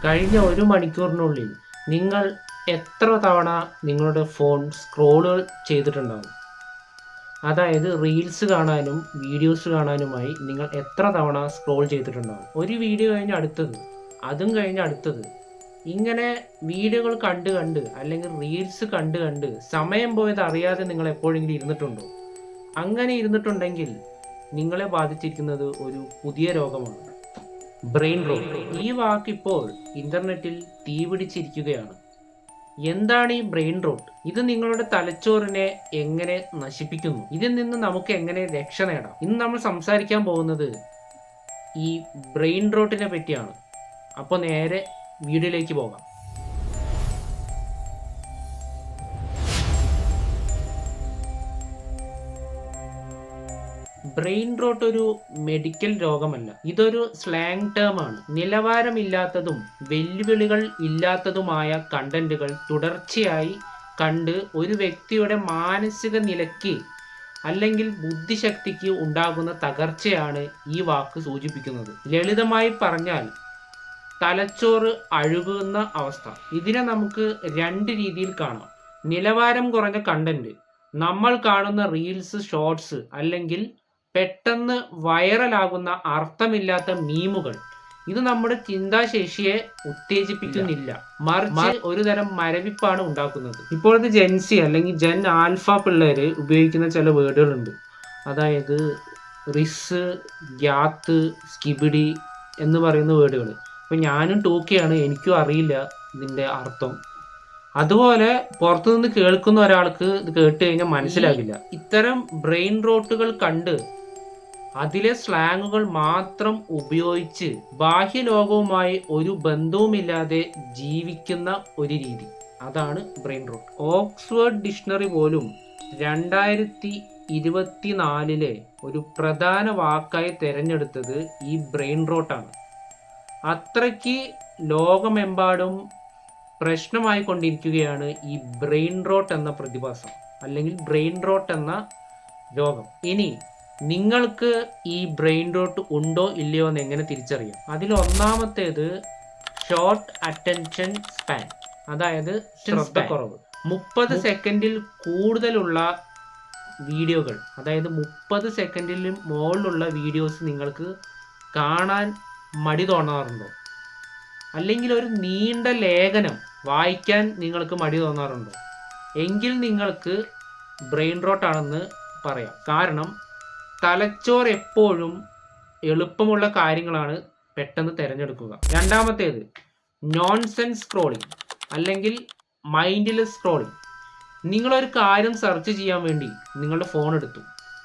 കഴിഞ്ഞ ഒരു മണിക്കൂറിനുള്ളിൽ നിങ്ങൾ എത്ര തവണ നിങ്ങളുടെ ഫോൺ സ്ക്രോളുകൾ ചെയ്തിട്ടുണ്ടാകും? അതായത് റീൽസ് കാണാനും വീഡിയോസ് കാണാനുമായി നിങ്ങൾ എത്ര തവണ സ്ക്രോൾ ചെയ്തിട്ടുണ്ടാകും? ഒരു വീഡിയോ കഴിഞ്ഞ് അടുത്തത്, അതും കഴിഞ്ഞ് അടുത്തത്. ഇങ്ങനെ വീഡിയോകൾ കണ്ട് കണ്ട് അല്ലെങ്കിൽ റീൽസ് കണ്ട് കണ്ട് സമയം പോയത് അറിയാതെ നിങ്ങൾ എപ്പോഴെങ്കിലും ഇരുന്നിട്ടുണ്ടോ? അങ്ങനെ ഇരുന്നിട്ടുണ്ടെങ്കിൽ നിങ്ങളെ ബാധിച്ചിരിക്കുന്നത് ഒരു പുതിയ രോഗമാണ്, ബ്രെയിൻ റോട്ട്. ഈ വാക്ക് ഇപ്പോൾ ഇന്റർനെറ്റിൽ തീപിടിച്ചിരിക്കുകയാണ്. എന്താണ് ഈ ബ്രെയിൻ റോട്ട്? ഇത് നിങ്ങളുടെ തലച്ചോറിനെ എങ്ങനെ നശിപ്പിക്കുന്നു? ഇതിൽ നിന്ന് നമുക്ക് എങ്ങനെ രക്ഷ നേടാം? ഇന്ന് നമ്മൾ സംസാരിക്കാൻ പോകുന്നത് ഈ ബ്രെയിൻ റോട്ടിനെ പറ്റിയാണ്. അപ്പോൾ നേരെ വീഡിയോയിലേക്ക് പോകാം. ബ്രെയിൻ റോട്ട് ഒരു മെഡിക്കൽ രോഗമല്ല, ഇതൊരു സ്ലാങ് ടേം ആണ്. നിലവാരമില്ലാത്തതും വെല്ലുവിളികൾ ഇല്ലാത്തതുമായ കണ്ടന്റുകൾ തുടർച്ചയായി കണ്ട് ഒരു വ്യക്തിയുടെ മാനസിക നിലയ്ക്ക് അല്ലെങ്കിൽ ബുദ്ധിശക്തിക്ക് ഉണ്ടാകുന്ന തകർച്ചയാണ് ഈ വാക്ക് സൂചിപ്പിക്കുന്നത്. ലളിതമായി പറഞ്ഞാൽ തലച്ചോറ് അഴുകുന്ന അവസ്ഥ. ഇതിനെ നമുക്ക് രണ്ട് രീതിയിൽ കാണാം. നിലവാരം കുറഞ്ഞ കണ്ടന്റ്, നമ്മൾ കാണുന്ന റീൽസ്, ഷോർട്സ് അല്ലെങ്കിൽ പെട്ടെന്ന് വൈറലാകുന്ന അർത്ഥമില്ലാത്ത മീമുകൾ. ഇത് നമ്മുടെ ചിന്താശേഷിയെ ഉത്തേജിപ്പിക്കുന്നില്ല, മറിച്ച് ഒരു തരം മരവിപ്പാണ് ഉണ്ടാക്കുന്നത്. ഇപ്പോഴത്തെ ജെൻസി അല്ലെങ്കിൽ ജെൻ ആൽഫ പിള്ളേര് ഉപയോഗിക്കുന്ന ചില വേർഡുകളുണ്ട്. അതായത് റിസ്, ഗ്യാത്ത്, സ്കിബിഡി എന്ന് പറയുന്ന വേർഡുകൾ. അപ്പം ഞാനും ടൂക്കിയാണ്, എനിക്കും അറിയില്ല ഇതിൻ്റെ അർത്ഥം. അതുപോലെ പുറത്തുനിന്ന് കേൾക്കുന്ന ഒരാൾക്ക് ഇത് കേട്ട് കഴിഞ്ഞാൽ മനസ്സിലാകില്ല. ഇത്തരം ബ്രെയിൻ റോട്ടുകൾ കണ്ട് അതിലെ സ്ലാങ്ങുകൾ മാത്രം ഉപയോഗിച്ച് ബാഹ്യലോകവുമായി ഒരു ബന്ധവുമില്ലാതെ ജീവിക്കുന്ന ഒരു രീതി, അതാണ് ബ്രെയിൻ റോട്ട്. ഓക്സ്ഫോർഡ് ഡിക്ഷണറി പോലും 2024 ഒരു പ്രധാന വാക്കായി തിരഞ്ഞെടുത്തത് ഈ ബ്രെയിൻ റോട്ടാണ്. അത്രയ്ക്ക് ലോകമെമ്പാടും പ്രശ്നമായി കൊണ്ടിരിക്കുകയാണ് ഈ ബ്രെയിൻ റോട്ട് എന്ന പ്രതിഭാസം അല്ലെങ്കിൽ ബ്രെയിൻ റോട്ട് എന്ന രോഗം. ഇനി നിങ്ങൾക്ക് ഈ ബ്രെയിൻ റോട്ട് ഉണ്ടോ ഇല്ലയോ എന്ന് എങ്ങനെ തിരിച്ചറിയാം? അതിൽ ഒന്നാമത്തേത് ഷോർട്ട് അറ്റൻഷൻ സ്പാൻ, അതായത് ശ്രദ്ധക്കുറവ്. 30 സെക്കൻഡിൽ കൂടുതലുള്ള വീഡിയോകൾ, അതായത് 30 സെക്കൻഡിലും മുകളിലുള്ള വീഡിയോസ് നിങ്ങൾക്ക് കാണാൻ മടി തോന്നാറുണ്ടോ? അല്ലെങ്കിൽ ഒരു നീണ്ട ലേഖനം വായിക്കാൻ നിങ്ങൾക്ക് മടി തോന്നാറുണ്ടോ? എങ്കിൽ നിങ്ങൾക്ക് ബ്രെയിൻ റോട്ടാണെന്ന് പറയാം. കാരണം തലച്ചോറ് എപ്പോഴും എളുപ്പമുള്ള കാര്യങ്ങളാണ് പെട്ടെന്ന് തിരഞ്ഞെടുക്കുക. രണ്ടാമത്തേത് നോൺസെൻസ് സ്ക്രോളിംഗ് അല്ലെങ്കിൽ മൈൻഡ്ലെസ് സ്ക്രോളിംഗ്. നിങ്ങളൊരു കാര്യം സെർച്ച് ചെയ്യാൻ വേണ്ടി നിങ്ങളുടെ ഫോൺ എടുത്തു,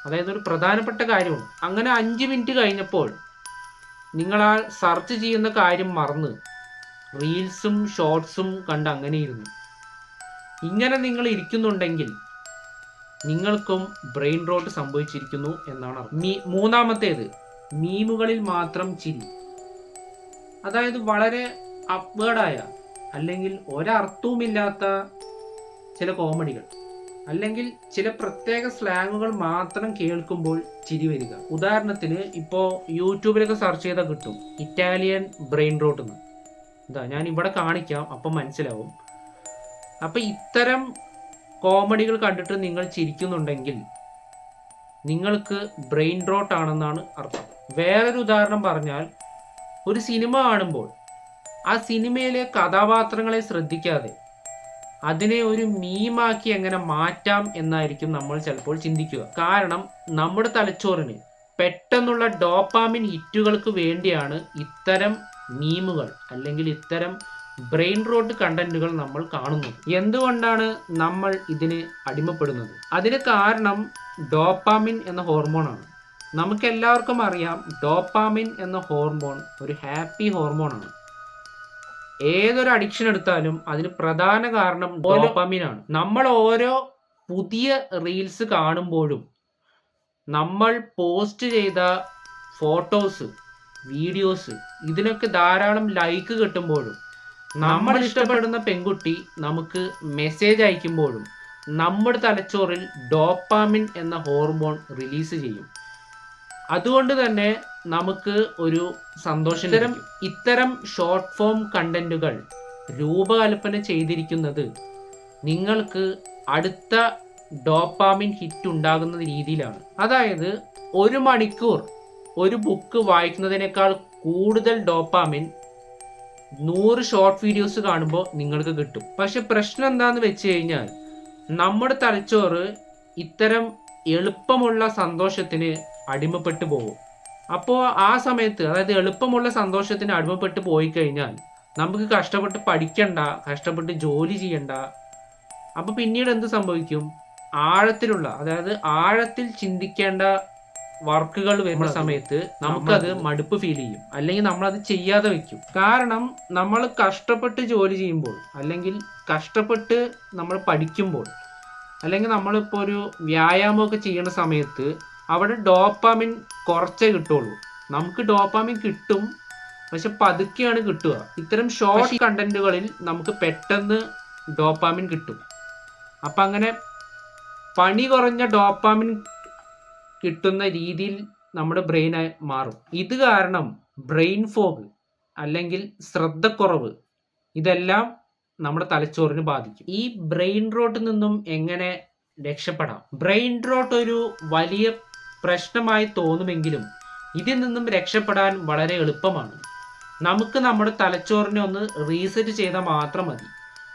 അതായത് ഒരു പ്രധാനപ്പെട്ട കാര്യമാണ്. അങ്ങനെ 5 മിനിറ്റ് കഴിഞ്ഞപ്പോൾ നിങ്ങൾ ആ സെർച്ച് ചെയ്യുന്ന കാര്യം മറന്ന് റീൽസും ഷോർട്സും കണ്ട് അങ്ങനെ ഇരുന്നു. ഇങ്ങനെ നിങ്ങൾ ഇരിക്കുന്നുണ്ടെങ്കിൽ നിങ്ങൾക്കും ബ്രെയിൻ റോട്ട് സംഭവിച്ചിരിക്കുന്നു എന്നാണ് അർത്ഥം. മൂന്നാമത്തേത് മീമുകളിൽ മാത്രം ചിരി, അതായത് വളരെ അപ്വേർഡായ അല്ലെങ്കിൽ ഒരർത്ഥവുമില്ലാത്ത ചില കോമഡികൾ അല്ലെങ്കിൽ ചില പ്രത്യേക സ്ലാങ്ങുകൾ മാത്രം കേൾക്കുമ്പോൾ ചിരി വരിക. ഉദാഹരണത്തിന് ഇപ്പോൾ യൂട്യൂബിലൊക്കെ സെർച്ച് ചെയ്താൽ കിട്ടും ഇറ്റാലിയൻ ബ്രെയിൻ റോട്ട് എന്ന്. ഇതാ ഞാൻ ഇവിടെ കാണിക്കാം, അപ്പം മനസ്സിലാവും. അപ്പം ഇത്തരം കോമഡികൾ കണ്ടിട്ട് നിങ്ങൾ ചിരിക്കുന്നുണ്ടെങ്കിൽ നിങ്ങൾക്ക് ബ്രെയിൻ റോട്ട് ആണെന്നാണ് അർത്ഥം. വേറൊരു ഉദാഹരണം പറഞ്ഞാൽ, ഒരു സിനിമ കാണുമ്പോൾ ആ സിനിമയിലെ കഥാപാത്രങ്ങളെ ശ്രദ്ധിക്കാതെ അതിനെ ഒരു മീമാക്കി എങ്ങനെ മാറ്റാം എന്നായിരിക്കും നമ്മൾ ചിലപ്പോൾ ചിന്തിക്കുക. കാരണം നമ്മുടെ തലച്ചോറിന് പെട്ടെന്നുള്ള ഡോപ്പാമിൻ ഹിറ്റുകൾക്ക് വേണ്ടിയാണ് ഇത്തരം മീമുകൾ അല്ലെങ്കിൽ ഇത്തരം ബ്രെയിൻ റോട്ട് കണ്ടന്റുകൾ നമ്മൾ കാണുന്നത്. എന്തുകൊണ്ടാണ് നമ്മൾ ഇതിന് അടിമപ്പെടുന്നത്? അതിന് കാരണം ഡോപ്പാമിൻ എന്ന ഹോർമോണാണ്. നമുക്കെല്ലാവർക്കും അറിയാം, ഡോപ്പാമിൻ എന്ന ഹോർമോൺ ഒരു ഹാപ്പി ഹോർമോണാണ്. ഏതൊരു അഡിക്ഷൻ എടുത്താലും അതിന് പ്രധാന കാരണം ഡോപ്പാമിൻ ആണ്. നമ്മൾ ഓരോ പുതിയ റീൽസ് കാണുമ്പോഴും നമ്മൾ പോസ്റ്റ് ചെയ്ത ഫോട്ടോസ്, വീഡിയോസ് ഇതിനൊക്കെ ധാരാളം ലൈക്ക് കിട്ടുമ്പോഴും നമ്മൾ ഇഷ്ടപ്പെടുന്ന പെൺകുട്ടി നമുക്ക് മെസ്സേജ് അയക്കുമ്പോഴും നമ്മുടെ തലച്ചോറിൽ ഡോപ്പാമിൻ എന്ന ഹോർമോൺ റിലീസ് ചെയ്യും. അതുകൊണ്ട് തന്നെ നമുക്ക് ഒരു സന്തോഷം. ഇത്തരം ഷോർട്ട് ഫോം കണ്ടന്റുകൾ രൂപകൽപ്പന ചെയ്തിരിക്കുന്നത് നിങ്ങൾക്ക് അടുത്ത ഡോപ്പാമിൻ ഹിറ്റ് ഉണ്ടാകുന്ന രീതിയിലാണ്. അതായത് 1 മണിക്കൂർ ഒരു ബുക്ക് വായിക്കുന്നതിനേക്കാൾ കൂടുതൽ ഡോപ്പാമിൻ 100 ഷോർട്ട് വീഡിയോസ് കാണുമ്പോൾ നിങ്ങൾക്ക് കിട്ടും. പക്ഷെ പ്രശ്നം എന്താണെന്ന് വെച്ച് കഴിഞ്ഞാൽ നമ്മുടെ തലച്ചോറ് ഇത്തരം എളുപ്പമുള്ള സന്തോഷത്തിന് അടിമപ്പെട്ടു പോകും. അപ്പോൾ ആ സമയത്ത്, അതായത് എളുപ്പമുള്ള സന്തോഷത്തിന് അടിമപ്പെട്ട് പോയി കഴിഞ്ഞാൽ നമുക്ക് കഷ്ടപ്പെട്ട് പഠിക്കണ്ട, കഷ്ടപ്പെട്ട് ജോലി ചെയ്യണ്ട. അപ്പോൾ പിന്നീട് എന്ത് സംഭവിക്കും? അതായത് ആഴത്തിൽ ചിന്തിക്കേണ്ട വർക്കുകൾ വരുന്ന സമയത്ത് നമുക്കത് മടുപ്പ് ഫീൽ ചെയ്യും, അല്ലെങ്കിൽ നമ്മളത് ചെയ്യാതെ വെക്കും. കാരണം നമ്മൾ കഷ്ടപ്പെട്ട് ജോലി ചെയ്യുമ്പോൾ, അല്ലെങ്കിൽ കഷ്ടപ്പെട്ട് നമ്മൾ പഠിക്കുമ്പോൾ, അല്ലെങ്കിൽ നമ്മളിപ്പോൾ ഒരു വ്യായാമമൊക്കെ ചെയ്യുന്ന സമയത്ത് അവിടെ ഡോപ്പാമിൻ കുറച്ചേ കിട്ടുള്ളൂ. നമുക്ക് ഡോപ്പാമിൻ കിട്ടും, പക്ഷെ പതുക്കെയാണ് കിട്ടുക. ഇത്തരം ഷോർട്ട് കണ്ടന്റുകളിൽ നമുക്ക് പെട്ടെന്ന് ഡോപ്പാമിൻ കിട്ടും. അപ്പം അങ്ങനെ പണി കുറഞ്ഞ ഡോപ്പാമിൻ കിട്ടുന്ന രീതിയിൽ നമ്മുടെ ബ്രെയിൻ മാറും. ഇത് കാരണം ബ്രെയിൻ ഫോഗ് അല്ലെങ്കിൽ ശ്രദ്ധക്കുറവ് ഇതെല്ലാം നമ്മുടെ തലച്ചോറിന് ബാധിക്കും. ഈ ബ്രെയിൻ റോട്ടിൽ നിന്നും എങ്ങനെ രക്ഷപ്പെടാം? ബ്രെയിൻ റോട്ട് ഒരു വലിയ പ്രശ്നമായി തോന്നുമെങ്കിലും ഇതിൽ നിന്നും രക്ഷപ്പെടാൻ വളരെ എളുപ്പമാണ്. നമുക്ക് നമ്മുടെ തലച്ചോറിനെ ഒന്ന് റീസെറ്റ് ചെയ്താൽ മാത്രം മതി.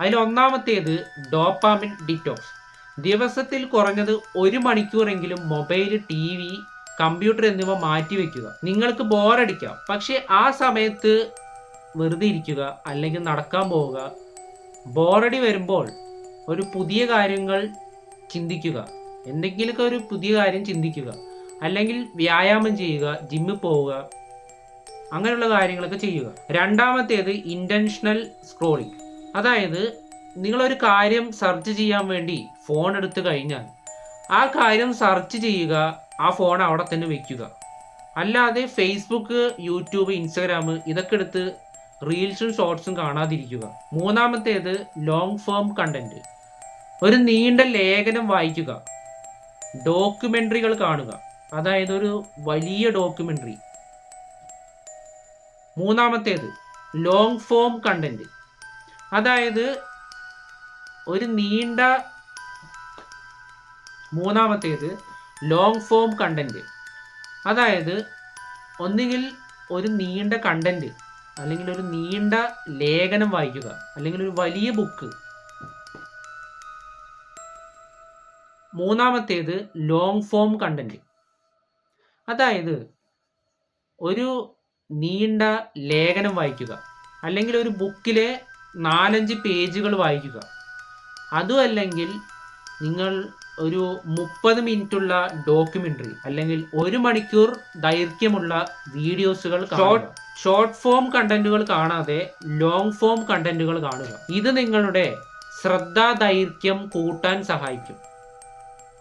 അതിൽ ഒന്നാമത്തേത് ഡോപ്പാമിൻ ഡിറ്റോക്സ്. ദിവസത്തിൽ കുറഞ്ഞത് 1 മണിക്കൂറെങ്കിലും മൊബൈൽ, TV, കമ്പ്യൂട്ടർ എന്നിവ മാറ്റിവെക്കുക. നിങ്ങൾക്ക് ബോറടിക്കാം, പക്ഷെ ആ സമയത്ത് വെറുതെ ഇരിക്കുക, അല്ലെങ്കിൽ നടക്കാൻ പോവുക. ബോറടി വരുമ്പോൾ ഒരു പുതിയ കാര്യങ്ങൾ ചിന്തിക്കുക, എന്തെങ്കിലുമൊക്കെ ഒരു പുതിയ കാര്യം ചിന്തിക്കുക, അല്ലെങ്കിൽ വ്യായാമം ചെയ്യുക, ജിമ്മിൽ പോവുക, അങ്ങനെയുള്ള കാര്യങ്ങളൊക്കെ ചെയ്യുക. രണ്ടാമത്തേത് ഇൻറ്റൻഷണൽ സ്ക്രോളിംഗ്. അതായത് നിങ്ങളൊരു കാര്യം സെർച്ച് ചെയ്യാൻ വേണ്ടി ഫോൺ എടുത്തു കഴിഞ്ഞാൽ ആ കാര്യം സെർച്ച് ചെയ്യുക, ആ ഫോൺ അവിടെ തന്നെ വെക്കുക. അല്ലാതെ ഫേസ്ബുക്ക്, യൂട്യൂബ്, ഇൻസ്റ്റാഗ്രാം ഇതൊക്കെ എടുത്ത് റീൽസും ഷോർട്സും കാണാതിരിക്കുക. മൂന്നാമത്തേത് ലോങ് ഫോം കണ്ടന്റ്. ഒരു നീണ്ട ലേഖനം വായിക്കുക, ഡോക്യുമെന്ററികൾ കാണുക, അതായത് ഒരു വലിയ ഡോക്യുമെന്ററി. മൂന്നാമത്തേത് ലോങ് ഫോം കണ്ടന്റ്, അതായത് മൂന്നാമത്തേത് ലോങ് ഫോം കണ്ടന്റ്, അതായത് ഒന്നുകിൽ ഒരു നീണ്ട കണ്ടന്റ്, അല്ലെങ്കിൽ ഒരു നീണ്ട ലേഖനം വായിക്കുക, അല്ലെങ്കിൽ ഒരു വലിയ ബുക്ക്. മൂന്നാമത്തേത് ലോങ് ഫോം കണ്ടന്റ്, അതായത് ഒരു നീണ്ട ലേഖനം വായിക്കുക, അല്ലെങ്കിൽ ഒരു ബുക്കിലെ 4-5 പേജുകൾ വായിക്കുക. അതും അല്ലെങ്കിൽ നിങ്ങൾ ഒരു 30 മിനിറ്റുള്ള ഡോക്യുമെന്ററി, അല്ലെങ്കിൽ 1 മണിക്കൂർ ദൈർഘ്യമുള്ള വീഡിയോസുകൾ കാണുക. ഷോർട്ട് ഫോം കണ്ടന്റുകൾ കാണാതെ ലോങ് ഫോം കണ്ടന്റുകൾ കാണുക. ഇത് നിങ്ങളുടെ ശ്രദ്ധാ ദൈർഘ്യം കൂട്ടാൻ സഹായിക്കും,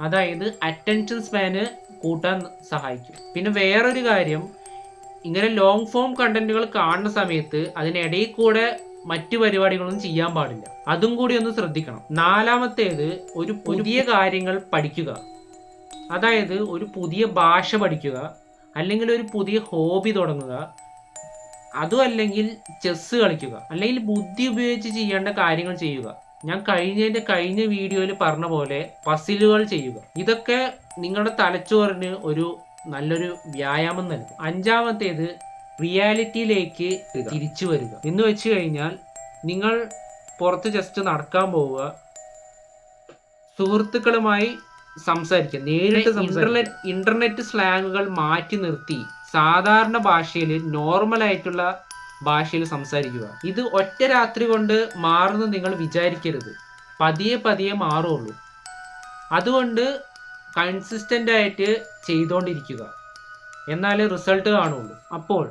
അതായത് അറ്റൻഷൻ സ്പാന് കൂട്ടാൻ സഹായിക്കും. പിന്നെ വേറൊരു കാര്യം, ഇങ്ങനെ ലോങ് ഫോം കണ്ടന്റുകൾ കാണുന്ന സമയത്ത് അതിനിടയിൽ കൂടെ മറ്റു പരിപാടികളൊന്നും ചെയ്യാൻ പാടില്ല. അതും കൂടി ഒന്ന് ശ്രദ്ധിക്കണം. നാലാമത്തേത് ഒരു പുതിയ കാര്യങ്ങൾ പഠിക്കുക, അതായത് ഒരു പുതിയ ഭാഷ പഠിക്കുക, അല്ലെങ്കിൽ ഒരു പുതിയ ഹോബി തുടങ്ങുക, അതും അല്ലെങ്കിൽ ചെസ്സ് കളിക്കുക, അല്ലെങ്കിൽ ബുദ്ധി ഉപയോഗിച്ച് ചെയ്യേണ്ട കാര്യങ്ങൾ ചെയ്യുക. ഞാൻ കഴിഞ്ഞ വീഡിയോയിൽ പറഞ്ഞ പോലെ പസിലുകൾ ചെയ്യുക. ഇതൊക്കെ നിങ്ങളുടെ തലച്ചോറിന് ഒരു നല്ലൊരു വ്യായാമം നൽകും. അഞ്ചാമത്തേത് റിയാലിറ്റിയിലേക്ക് തിരിച്ചു വരിക എന്ന് വെച്ച് കഴിഞ്ഞാൽ നിങ്ങൾ പുറത്ത് ജസ്റ്റ് നടക്കാൻ പോവുക, സുഹൃത്തുക്കളുമായി സംസാരിക്കുക, നേരിട്ട് ഇന്റർനെറ്റ് സ്ലാങ്ങുകൾ മാറ്റി നിർത്തി സാധാരണ ഭാഷയിൽ, നോർമൽ ആയിട്ടുള്ള ഭാഷയിൽ സംസാരിക്കുക. ഇത് ഒറ്റ രാത്രി കൊണ്ട് മാറുന്നു നിങ്ങൾ വിചാരിക്കരുത്, പതിയെ പതിയെ മാറുള്ളൂ. അതുകൊണ്ട് കൺസിസ്റ്റന്റ് ആയിട്ട് ചെയ്തുകൊണ്ടിരിക്കുക, എന്നാലേ റിസൾട്ട് കാണുള്ളൂ. അപ്പോൾ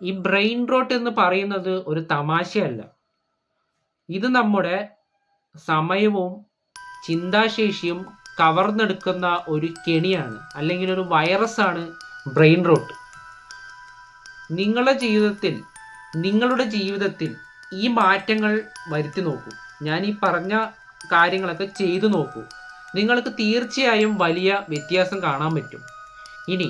ഈ ബ്രെയിൻ റോട്ട് എന്ന് പറയുന്നത് ഒരു തമാശയല്ല. ഇത് നമ്മുടെ സമയവും ചിന്താശേഷിയും കവർന്നെടുക്കുന്ന ഒരു കെണിയാണ്, അല്ലെങ്കിൽ ഒരു വൈറസാണ് ബ്രെയിൻ റോട്ട്. നിങ്ങളുടെ ജീവിതത്തിൽ ഈ മാറ്റങ്ങൾ വരുത്തി നോക്കൂ. ഞാൻ ഈ പറഞ്ഞ കാര്യങ്ങളൊക്കെ ചെയ്തു നോക്കൂ. നിങ്ങൾക്ക് തീർച്ചയായും വലിയ വ്യത്യാസം കാണാൻ പറ്റും. ഇനി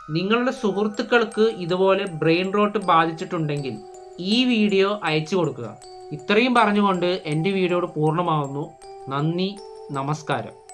നിങ്ങളുടെ സുഹൃത്തുക്കൾക്ക് ഇതുപോലെ ബ്രെയിൻ റോട്ട് ബാധിച്ചിട്ടുണ്ടെങ്കിൽ ഈ വീഡിയോ അയച്ചു കൊടുക്കുക. ഇത്രയും പറഞ്ഞുകൊണ്ട് എൻ്റെ വീഡിയോ പൂർണ്ണമാവുന്നു. നന്ദി, നമസ്കാരം.